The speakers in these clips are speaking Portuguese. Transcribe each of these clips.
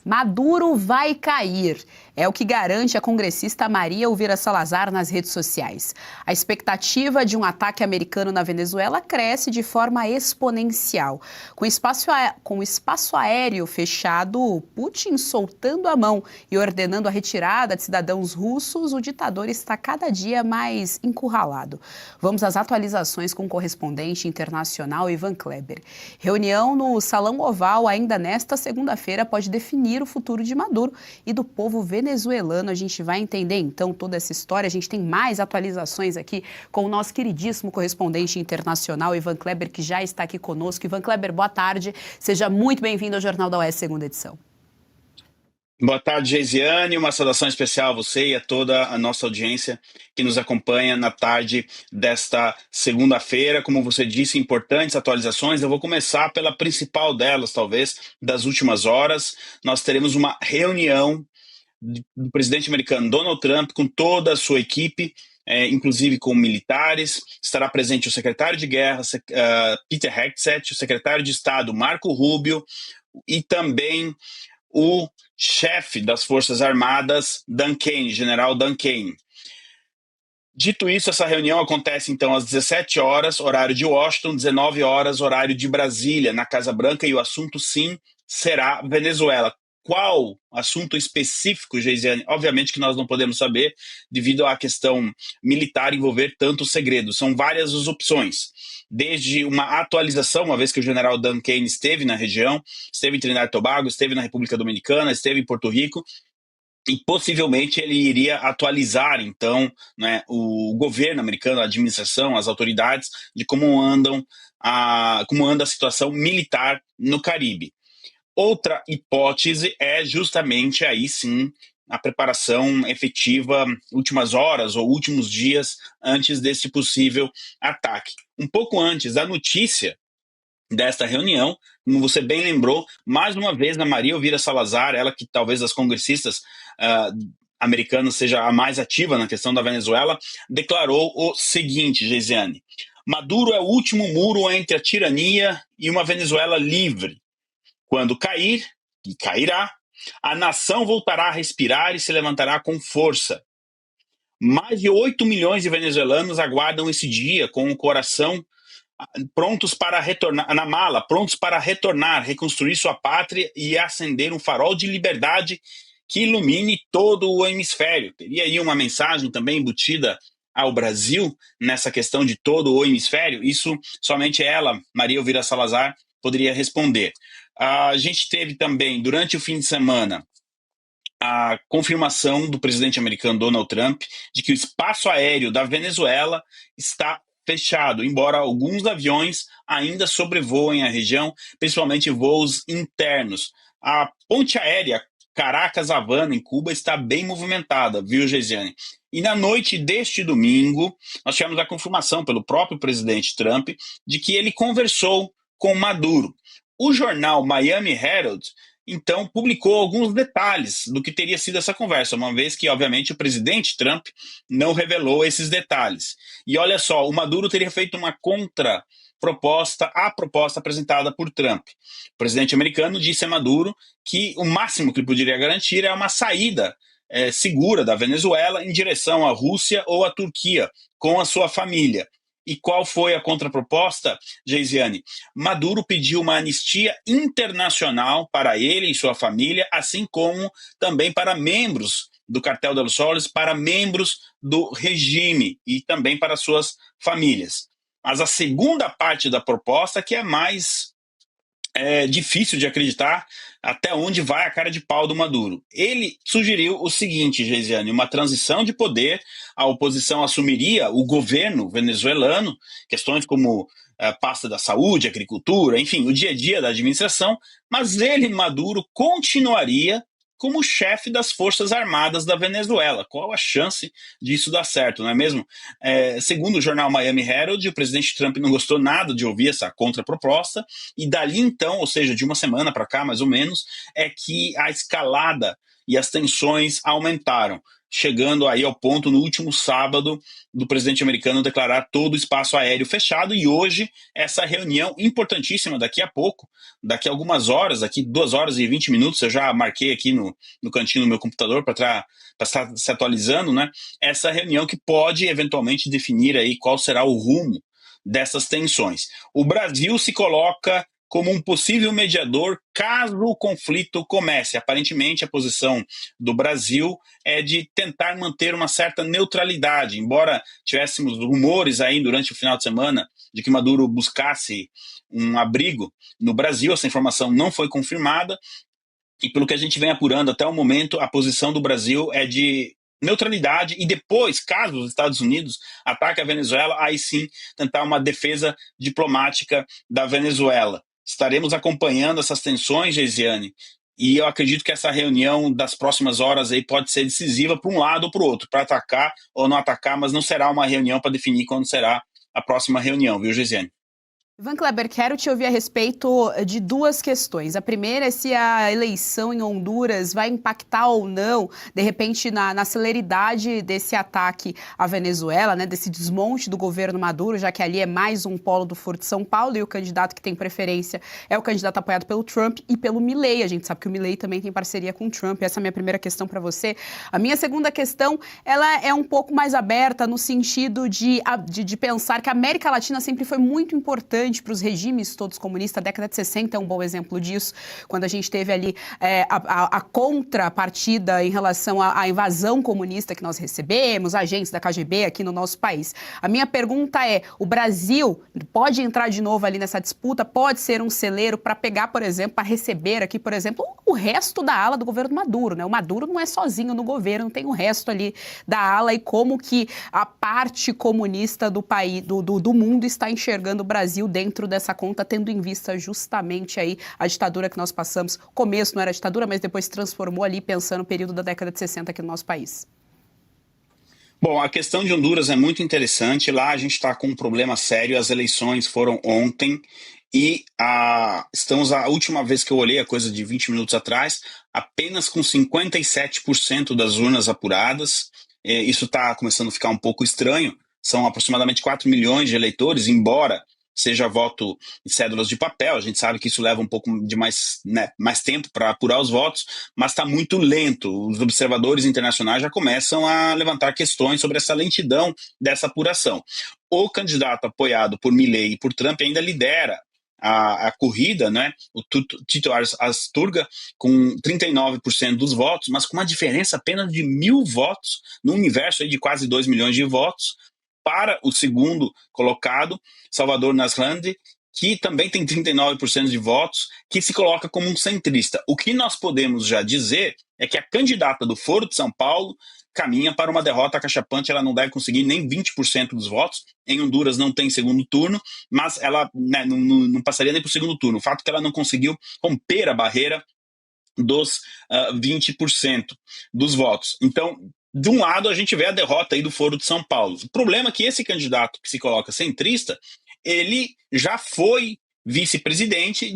Maduro vai cair. É o que garante a congressista Maria Elvira Salazar nas redes sociais. A expectativa de um ataque americano na Venezuela cresce de forma exponencial. Com o espaço aéreo fechado, Putin soltando a mão e ordenando a retirada de cidadãos russos, o ditador está cada dia mais encurralado. Vamos às atualizações com o correspondente internacional Ivan Kleber. Reunião no Salão Oval ainda nesta segunda-feira pode definir o futuro de Maduro e do povo venezuelano. A gente vai entender então toda essa história. A gente tem mais atualizações aqui com o nosso queridíssimo correspondente internacional Ivan Kleber, que já está aqui conosco. Ivan Kleber, boa tarde. Seja muito bem-vindo ao Jornal da UES, segunda edição. Boa tarde, Geisiane. Uma saudação especial a você e a toda a nossa audiência que nos acompanha na tarde desta segunda-feira. Como você disse, importantes atualizações. Eu vou começar pela principal delas, talvez, das últimas horas. Nós teremos uma reunião do presidente americano Donald Trump com toda a sua equipe, inclusive com militares. Estará presente o secretário de Guerra, Peter Hegseth, o secretário de Estado, Marco Rubio, e também o chefe das Forças Armadas, Dan Kane, general Dan Kane. Dito isso, essa reunião acontece então às 17 horas, horário de Washington, 19 horas, horário de Brasília, na Casa Branca, e o assunto, sim, será Venezuela. Qual assunto específico, Geisiane? Obviamente que nós não podemos saber, devido à questão militar envolver tantos segredos. São várias as opções. Desde uma atualização, uma vez que o general Dan Kane esteve na região, esteve em Trinidad e Tobago, esteve na República Dominicana, esteve em Porto Rico, e possivelmente ele iria atualizar, então, né, o governo americano, a administração, as autoridades, de como anda a situação militar no Caribe. Outra hipótese é justamente aí sim a preparação efetiva, últimas horas ou últimos dias antes desse possível ataque. Um pouco antes da notícia desta reunião, como você bem lembrou, mais uma vez a Maria Elvira Salazar, ela que talvez das congressistas americanas seja a mais ativa na questão da Venezuela, declarou o seguinte, Geisiane: Maduro é o último muro entre a tirania e uma Venezuela livre. Quando cair, e cairá, a nação voltará a respirar e se levantará com força. Mais de 8 milhões de venezuelanos aguardam esse dia com o coração prontos para retornar, na mala, prontos para retornar, reconstruir sua pátria e acender um farol de liberdade que ilumine todo o hemisfério. Teria aí uma mensagem também embutida ao Brasil nessa questão de todo o hemisfério? Isso somente ela, Maria Elvira Salazar, poderia responder. A gente teve também, durante o fim de semana, a confirmação do presidente americano Donald Trump de que o espaço aéreo da Venezuela está fechado, embora alguns aviões ainda sobrevoem a região, principalmente voos internos. A ponte aérea Caracas-Havana, em Cuba, está bem movimentada, viu, Geisiane? E na noite deste domingo, nós tivemos a confirmação pelo próprio presidente Trump de que ele conversou com Maduro. O jornal Miami Herald, então, publicou alguns detalhes do que teria sido essa conversa, uma vez que, obviamente, o presidente Trump não revelou esses detalhes. E olha só, o Maduro teria feito uma contraproposta à proposta apresentada por Trump. O presidente americano disse a Maduro que o máximo que ele poderia garantir é uma saída segura da Venezuela em direção à Rússia ou à Turquia, com a sua família. E qual foi a contraproposta, Geisiane? Maduro pediu uma anistia internacional para ele e sua família, assim como também para membros do Cartel de los Soles, para membros do regime e também para suas famílias. Mas a segunda parte da proposta, que é mais difícil de acreditar até onde vai a cara de pau do Maduro. Ele sugeriu o seguinte, Geisiane: uma transição de poder, a oposição assumiria o governo venezuelano, questões como pasta da saúde, agricultura, enfim, o dia a dia da administração, mas ele, Maduro, continuaria como chefe das Forças Armadas da Venezuela. Qual a chance disso dar certo, não é mesmo? Segundo o jornal Miami Herald, o presidente Trump não gostou nada de ouvir essa contraproposta, e dali então, ou seja, de uma semana para cá, mais ou menos, é que a escalada e as tensões aumentaram. chegando aí ao ponto no último sábado do presidente americano declarar todo o espaço aéreo fechado, e hoje essa reunião importantíssima daqui a pouco, daqui a algumas horas, daqui 2 horas e 20 minutos, eu já marquei aqui no cantinho do meu computador para estar se atualizando, né? Essa reunião que pode eventualmente definir aí qual será o rumo dessas tensões. O Brasil se coloca como um possível mediador caso o conflito comece. Aparentemente, a posição do Brasil é de tentar manter uma certa neutralidade, embora tivéssemos rumores aí durante o final de semana de que Maduro buscasse um abrigo no Brasil. Essa informação não foi confirmada, e pelo que a gente vem apurando até o momento, a posição do Brasil é de neutralidade, e depois, caso os Estados Unidos ataquem a Venezuela, aí sim tentar uma defesa diplomática da Venezuela. Estaremos acompanhando essas tensões, Geisiane, e eu acredito que essa reunião das próximas horas aí pode ser decisiva para um lado ou para o outro, para atacar ou não atacar, mas não será uma reunião para definir quando será a próxima reunião, viu, Geisiane? Ivan Kleber, quero te ouvir a respeito de duas questões. A primeira é se a eleição em Honduras vai impactar ou não, de repente, na celeridade desse ataque à Venezuela, né, desse desmonte do governo Maduro, já que ali é mais um polo do Foro de São Paulo, e o candidato que tem preferência é o candidato apoiado pelo Trump e pelo Milei. A gente sabe que o Milei também tem parceria com o Trump. Essa é a minha primeira questão para você. A minha segunda questão, ela é um pouco mais aberta no sentido de pensar que a América Latina sempre foi muito importante para os regimes todos comunistas. A década de 60 é um bom exemplo disso, quando a gente teve ali a contrapartida em relação à invasão comunista que nós recebemos, agentes da KGB aqui no nosso país. A minha pergunta é, o Brasil pode entrar de novo ali nessa disputa, pode ser um celeiro para pegar, por exemplo, para receber aqui, por exemplo, o resto da ala do governo Maduro, né? O Maduro não é sozinho no governo, tem o resto ali da ala, e como que a parte comunista do país, do mundo está enxergando o Brasil dentro dessa conta, tendo em vista justamente aí a ditadura que nós passamos. O começo não era ditadura, mas depois se transformou ali, pensando no período da década de 60 aqui no nosso país. Bom, a questão de Honduras é muito interessante. Lá a gente está com um problema sério. As eleições foram ontem e estamos, a última vez que eu olhei, a coisa de 20 minutos atrás, apenas com 57% das urnas apuradas. Isso está começando a ficar um pouco estranho. São aproximadamente 4 milhões de eleitores, embora seja voto em cédulas de papel. A gente sabe que isso leva um pouco de mais tempo para apurar os votos, mas está muito lento. Os observadores internacionais já começam a levantar questões sobre essa lentidão dessa apuração. O candidato apoiado por Milei e por Trump ainda lidera a corrida, né? O Tito Asturga, com 39% dos votos, mas com uma diferença apenas de 1.000 votos, no universo aí de quase 2 milhões de votos, para o segundo colocado, Salvador Nasrandi, que também tem 39% de votos, que se coloca como um centrista. O que nós podemos já dizer é que a candidata do Foro de São Paulo caminha para uma derrota cachapante. Ela não deve conseguir nem 20% dos votos. Em Honduras não tem segundo turno, mas ela não passaria nem para o segundo turno. O fato é que ela não conseguiu romper a barreira dos 20% dos votos. Então, de um lado, a gente vê a derrota aí do Foro de São Paulo. O problema é que esse candidato que se coloca centrista, ele já foi vice-presidente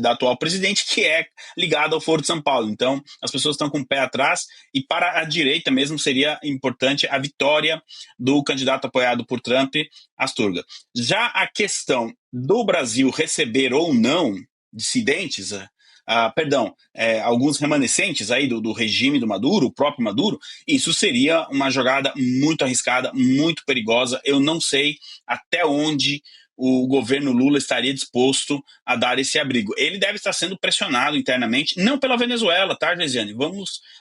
da atual presidente, que é ligada ao Foro de São Paulo. Então, as pessoas estão com o pé atrás, e para a direita mesmo seria importante a vitória do candidato apoiado por Trump, Asturga. Já a questão do Brasil receber ou não dissidentes, alguns remanescentes aí do regime do Maduro, o próprio Maduro, isso seria uma jogada muito arriscada, muito perigosa. Eu não sei até onde o governo Lula estaria disposto a dar esse abrigo. Ele deve estar sendo pressionado internamente, não pela Venezuela, tá, Geisiane?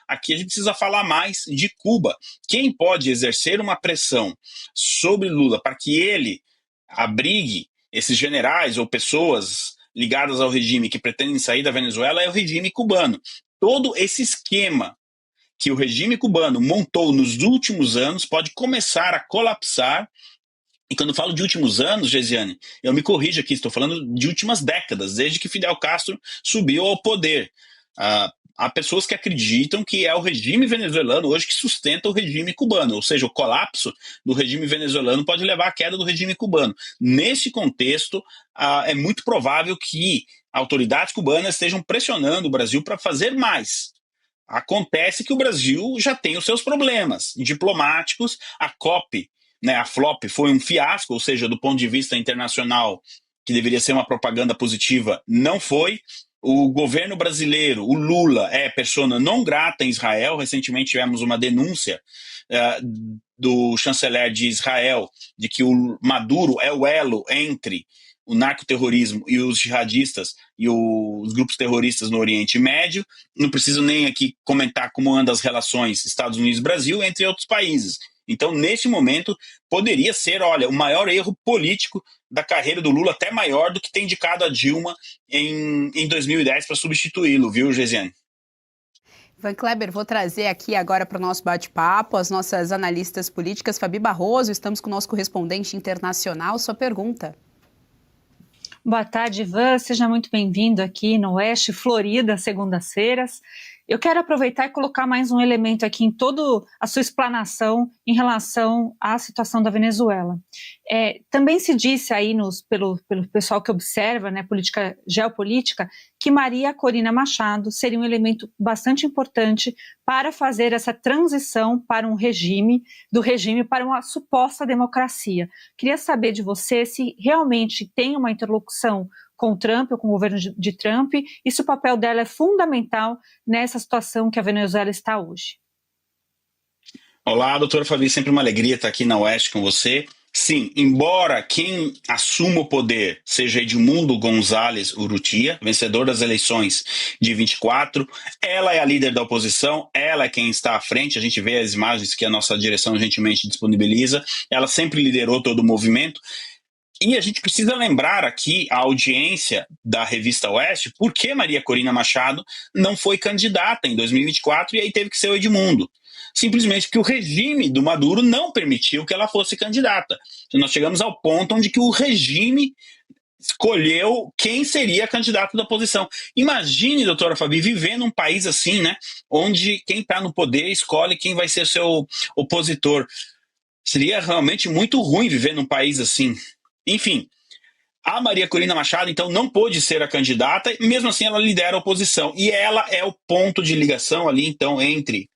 Aqui a gente precisa falar mais de Cuba. Quem pode exercer uma pressão sobre Lula para que ele abrigue esses generais ou pessoas ligadas ao regime que pretendem sair da Venezuela é o regime cubano. Todo esse esquema que o regime cubano montou nos últimos anos pode começar a colapsar. E quando eu falo de últimos anos, Geisiane, eu me corrijo aqui, estou falando de últimas décadas, desde que Fidel Castro subiu ao poder. Há pessoas que acreditam que é o regime venezuelano hoje que sustenta o regime cubano, ou seja, o colapso do regime venezuelano pode levar à queda do regime cubano. Nesse contexto, é muito provável que autoridades cubanas estejam pressionando o Brasil para fazer mais. Acontece que o Brasil já tem os seus problemas diplomáticos, a COP, né, a FLOP foi um fiasco, ou seja, do ponto de vista internacional, que deveria ser uma propaganda positiva, não foi. O governo brasileiro, o Lula, é persona non grata em Israel. Recentemente tivemos uma denúncia do chanceler de Israel de que o Maduro é o elo entre o narcoterrorismo e os jihadistas e os grupos terroristas no Oriente Médio. Não preciso nem aqui comentar como andam as relações Estados Unidos-Brasil, entre outros países. Então, neste momento, poderia ser, olha, o maior erro político da carreira do Lula, até maior do que ter indicado a Dilma em 2010 para substituí-lo, viu, Gesiane? Ivan Kleber, vou trazer aqui agora para o nosso bate-papo as nossas analistas políticas. Fabi Barroso, estamos com o nosso correspondente internacional. Sua pergunta. Boa tarde, Ivan. Seja muito bem-vindo aqui no Oeste Florida, segundas-feiras. Eu quero aproveitar e colocar mais um elemento aqui em toda a sua explanação em relação à situação da Venezuela. Também se disse aí pelo pessoal que observa, né, política geopolítica, que Maria Corina Machado seria um elemento bastante importante para fazer essa transição para do regime para uma suposta democracia. Queria saber de você se realmente tem uma interlocução com o Trump ou com o governo de Trump, e se o papel dela é fundamental nessa situação que a Venezuela está hoje. Olá, doutora Fabi, sempre uma alegria estar aqui na Oeste com você. Sim, embora quem assuma o poder seja Edmundo González Urrutia, vencedor das eleições de 24, ela é a líder da oposição, ela é quem está à frente, a gente vê as imagens que a nossa direção gentilmente disponibiliza, ela sempre liderou todo o movimento. E a gente precisa lembrar aqui a audiência da Revista Oeste por que Maria Corina Machado não foi candidata em 2024 e aí teve que ser o Edmundo. Simplesmente porque o regime do Maduro não permitiu que ela fosse candidata. Então nós chegamos ao ponto onde que o regime escolheu quem seria a candidata da oposição. Imagine, doutora Fabi, viver num país assim, né, onde quem está no poder escolhe quem vai ser seu opositor. Seria realmente muito ruim viver num país assim. Enfim, a Maria Corina Machado, então, não pôde ser a candidata, e mesmo assim ela lidera a oposição. E ela é o ponto de ligação ali, então, entre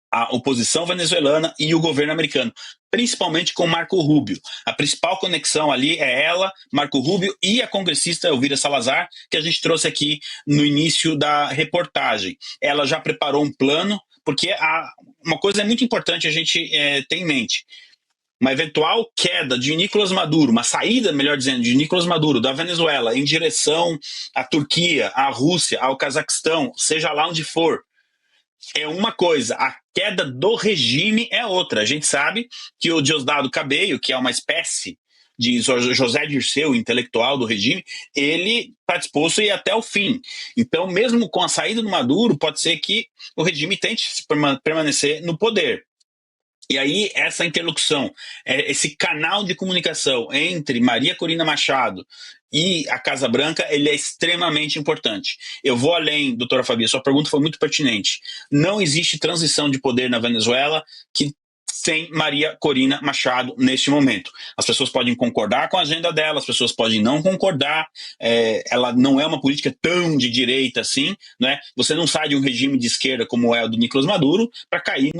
a oposição venezuelana e o governo americano, principalmente com Marco Rubio. A principal conexão ali é ela, Marco Rubio e a congressista Elvira Salazar, que a gente trouxe aqui no início da reportagem. Ela já preparou um plano, porque uma coisa é muito importante a gente ter em mente. Uma eventual queda de Nicolás Maduro, uma saída, melhor dizendo, de Nicolás Maduro da Venezuela em direção à Turquia, à Rússia, ao Cazaquistão, seja lá onde for, é uma coisa. A queda do regime é outra. A gente sabe que o Diosdado Cabello, que é uma espécie de José Dirceu, intelectual do regime, ele está disposto a ir até o fim. Então, mesmo com a saída do Maduro, pode ser que o regime tente permanecer no poder. E aí, essa interlocução, esse canal de comunicação entre Maria Corina Machado e a Casa Branca, ele é extremamente importante. Eu vou além, doutora Fabi, sua pergunta foi muito pertinente. Não existe transição de poder na Venezuela sem Maria Corina Machado neste momento. As pessoas podem concordar com a agenda dela, as pessoas podem não concordar, ela não é uma política tão de direita assim, né? Você não sai de um regime de esquerda como é o do Nicolás Maduro para cair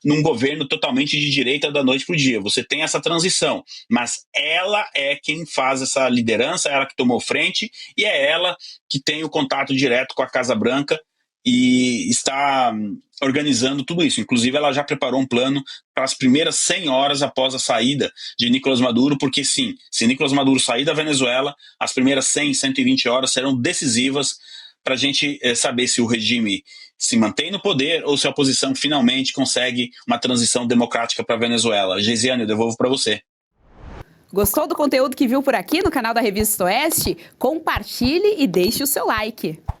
num governo totalmente de direita da noite para o dia. Você tem essa transição, mas ela é quem faz essa liderança, ela que tomou frente e é ela que tem o contato direto com a Casa Branca e está organizando tudo isso. Inclusive, ela já preparou um plano para as primeiras 100 horas após a saída de Nicolás Maduro, porque sim, se Nicolás Maduro sair da Venezuela, as primeiras 100, 120 horas serão decisivas para a gente saber se o regime se mantém no poder ou se a oposição finalmente consegue uma transição democrática para a Venezuela. Gesiane, eu devolvo para você. Gostou do conteúdo que viu por aqui no canal da Revista Oeste? Compartilhe e deixe o seu like.